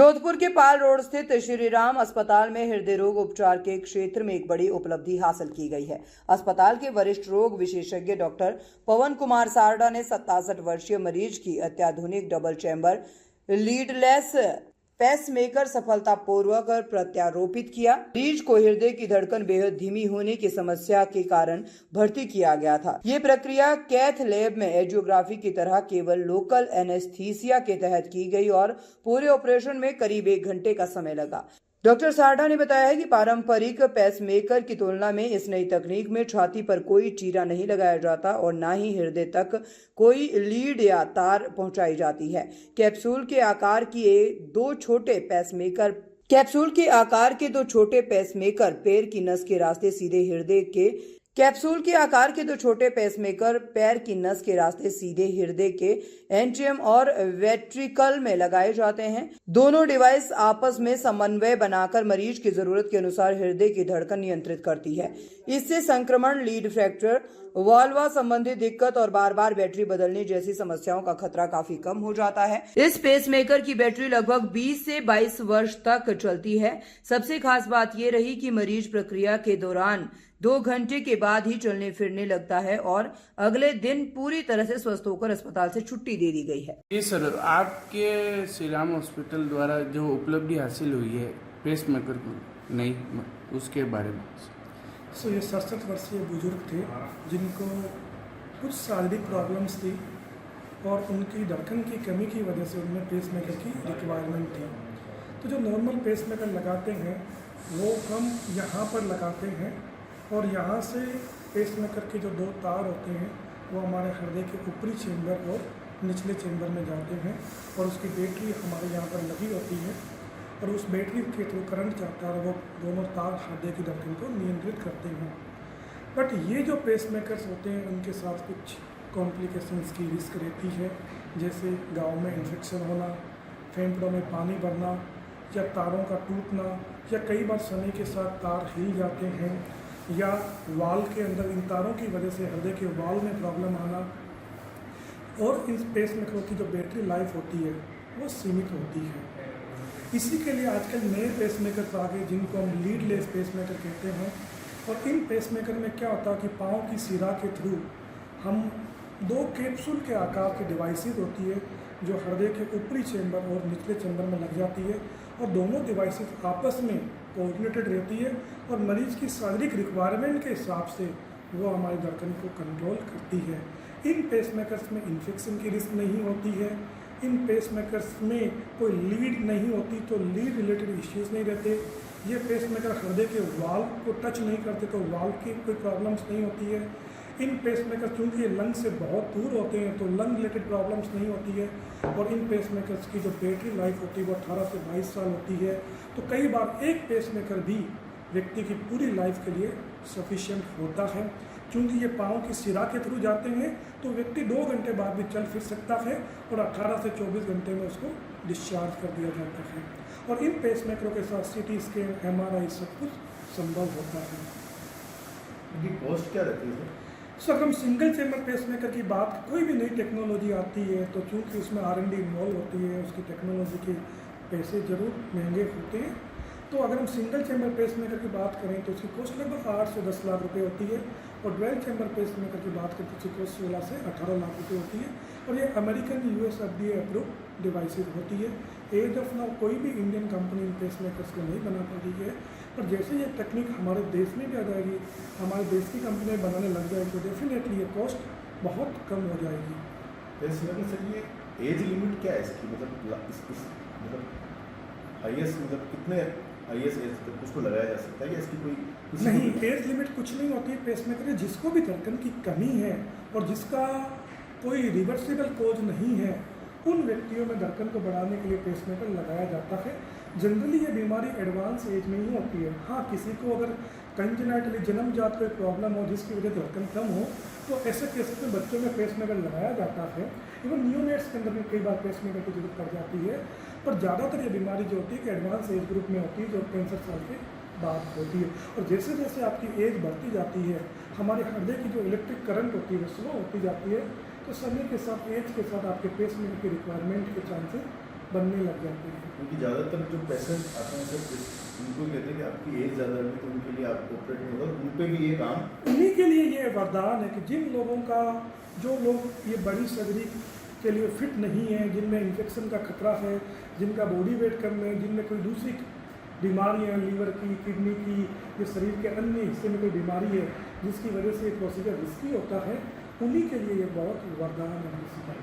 जोधपुर के पाल रोड स्थित श्री राम अस्पताल में हृदय रोग उपचार के क्षेत्र में एक बड़ी उपलब्धि हासिल की गई है। अस्पताल के वरिष्ठ रोग विशेषज्ञ डॉक्टर पवन कुमार सारडा ने 67 वर्षीय मरीज की अत्याधुनिक डबल चैम्बर लीडलेस पेसमेकर सफलतापूर्वक प्रत्यारोपित किया। मरीज को हृदय की धड़कन बेहद धीमी होने की समस्या के कारण भर्ती किया गया था। ये प्रक्रिया कैथ लैब में एंजियोग्राफी की तरह केवल लोकल एनेस्थीसिया के तहत की गई और पूरे ऑपरेशन में करीब 1 घंटे का समय लगा। डॉक्टर सारडा ने बताया है कि पारंपरिक पेसमेकर की तुलना में इस नई तकनीक में छाती पर कोई चीरा नहीं लगाया जाता और न ही हृदय तक कोई लीड या तार पहुंचाई जाती है। कैप्सूल के आकार के दो छोटे पेसमेकर पैर की नस के रास्ते सीधे हृदय के कैप्सूल के आकार के 2 छोटे पेसमेकर पैर की नस के रास्ते सीधे हृदय के एंट्रियम और वेंट्रिकल में लगाए जाते हैं। दोनों डिवाइस आपस में समन्वय बनाकर मरीज की जरूरत के अनुसार हृदय की धड़कन नियंत्रित करती है। इससे संक्रमण, लीड फ्रैक्चर, वाल्वा संबंधी दिक्कत और बार बार बैटरी बदलने जैसी समस्याओं का खतरा काफी कम हो जाता है। इस पेसमेकर की बैटरी लगभग 20 से 22 वर्ष तक चलती है। सबसे खास बात ये रही कि मरीज प्रक्रिया के दौरान 2 घंटे के बाद ही चलने फिरने लगता है और अगले दिन पूरी तरह से स्वस्थ होकर अस्पताल से छुट्टी दे दी गई है। जी सर, आपके श्री राम हॉस्पिटल द्वारा जो उपलब्धि हासिल हुई है पेसमेकर को नहीं, उसके बारे में। ये 67 वर्षीय बुजुर्ग थे जिनको कुछ शारीरिक प्रॉब्लम्स थी और उनकी धड़कन की कमी की वजह से उनमें पेसमेकर की रिक्वायरमेंट थी। तो जो नॉर्मल पेसमेकर लगाते हैं वो हम यहाँ पर लगाते हैं और यहाँ से पेसमेकर के जो 2 तार होते हैं वो हमारे हृदय के ऊपरी चेंबर और निचले चेंबर में जाते हैं और उसकी बैटरी हमारे यहाँ पर लगी होती है और उस बैटरी के थ्रू करंट जाता है और वो दोनों तार हृदय की धड़कन को नियंत्रित करते हैं। बट ये जो पेसमेकर्स होते हैं उनके साथ कुछ कॉम्प्लिकेशंस की रिस्क रहती है, जैसे गाँव में इन्फेक्शन होना, फेफड़ों में पानी भरना या तारों का टूटना या कई बार समय के साथ तार हिल जाते हैं या वाल के अंदर इन तारों की वजह से हृदय के वाल में प्रॉब्लम आना और इन पेसमेकरों की जो बैटरी लाइफ होती है वो सीमित होती है। इसी के लिए आजकल नए पेसमेकर आ गए जिनको हम लीडलेस पेसमेकर कहते हैं। और इन पेसमेकर में क्या होता है कि पाँव की सिरा के थ्रू हम 2 कैप्सूल के आकार की डिवाइसेस होती है जो हृदय के ऊपरी चेंबर और निचले चेंबर में लग जाती है और दोनों डिवाइसेस आपस में कोऑर्डिनेटेड रहती है और मरीज की शारीरिक रिक्वायरमेंट के हिसाब से वो हमारी धड़कन को कंट्रोल करती है। इन पेसमेकर्स में इन्फेक्शन की रिस्क नहीं होती है, इन पेसमेकर्स में कोई लीड नहीं होती तो लीड रिलेटेड इश्यूज़ नहीं रहते। ये पेसमेकर हृदय के वाल्व को टच नहीं करते तो वाल्व की कोई प्रॉब्लम्स नहीं होती है। इन पेसमेकर चूँकि ये लंग से बहुत दूर होते हैं तो लंग रिलेटेड प्रॉब्लम्स नहीं होती है और इन पेसमेकर्स की जो बैटरी लाइफ होती है वो 18 से 22 साल होती है। तो कई बार एक पेसमेकर भी व्यक्ति की पूरी लाइफ के लिए सफिशिएंट होता है। चूँकि ये पाँव की सिरा के थ्रू जाते हैं तो व्यक्ति 2 घंटे बाद भी चल फिर सकता है और 18 से 24 घंटे में उसको डिस्चार्ज कर दिया जाता है। और इन पेसमेकरों के साथ CT स्कैन, MRI सब कुछ संभव होता है। इनकी कॉस्ट क्या रहती है सर? अगर हम सिंगल चेंबर पेसमेकर की बात, कोई भी नई टेक्नोलॉजी आती है तो चूँकि उसमें R&D इन्वॉल्व होती है, उसकी टेक्नोलॉजी के पैसे जरूर महंगे होते हैं। तो अगर हम सिंगल चैम्बर पेसमेकर की बात करें तो उसकी कॉस्ट लगभग 8 से 10 लाख रुपए होती है और डुअल चैम्बर पेसमेकर की बात करें तो उसकी कॉस्ट 16 से 18 लाख रुपए होती है और ये American US FDA approve devices होती है। एज ऑफ नाउ कोई भी इंडियन कंपनी इन पेसमेकर्स को नहीं बना पा रही है, पर जैसे ये टेक्निक हमारे देश में भी आ जाएगी, हमारे देश की कंपनी बनाने लग जाएगी तो डेफिनेटली ये कॉस्ट बहुत कम हो जाएगी। पेसमेकर सर, ये एज लिमिट क्या है इसकी? मतलब हाईएस्ट मतलब कितने हाईएस्ट एज तक उसको लगाया जा सकता है या इसकी कोई नहीं, एज लिमिट कुछ नहीं होती है। पेसमेकर जिसको भी धड़कन की कमी है और जिसका कोई रिवर्सिबल कोज नहीं है उन व्यक्तियों में धड़कन को बढ़ाने के लिए पेसमेकर लगाया जाता है। जनरली ये बीमारी एडवांस एज में ही होती है। हाँ, किसी को अगर कंजेनाइटली जन्मजात कोई प्रॉब्लम हो जिसकी वजह से धड़कन कम हो तो ऐसे केसेस में बच्चों में पेसमेकर लगाया जाता है। इवन नियोनेट्स के अंदर भी कई बार पेसमेकर की जरूरत पड़ जाती है, पर ज़्यादातर ये बीमारी जो होती है कि एडवांस एज ग्रुप में होती है जो 65 साल के बाद होती है। और जैसे जैसे आपकी एज बढ़ती जाती है हमारे हृदय की जो इलेक्ट्रिक करंट होती है वो स्लो होती जाती है, तो समय के साथ एज के साथ आपके पेसमेकर की रिक्वायरमेंट के चांसेस बनने लग जाते हैं। क्योंकि ज़्यादातर जो पेशेंट आते हैं सर उनको कहते हैं कि आपकी एज ज़्यादा है तो उनके लिए आप ऑपरेट नहीं होगा, उन पे भी ये काम उन्हीं के लिए ये वरदान है कि जिन लोगों का, जो लोग ये बड़ी सर्जरी के लिए फिट नहीं है, जिनमें इन्फेक्शन का खतरा है, जिनका बॉडी वेट कम है, जिनमें कोई दूसरी बीमारियाँ लीवर की, किडनी की, या शरीर के अन्य हिस्से में कोई बीमारी है जिसकी वजह से ये प्रोसीजर रिस्की होता है, उन्हीं के लिए ये बहुत वरदान है किसी का।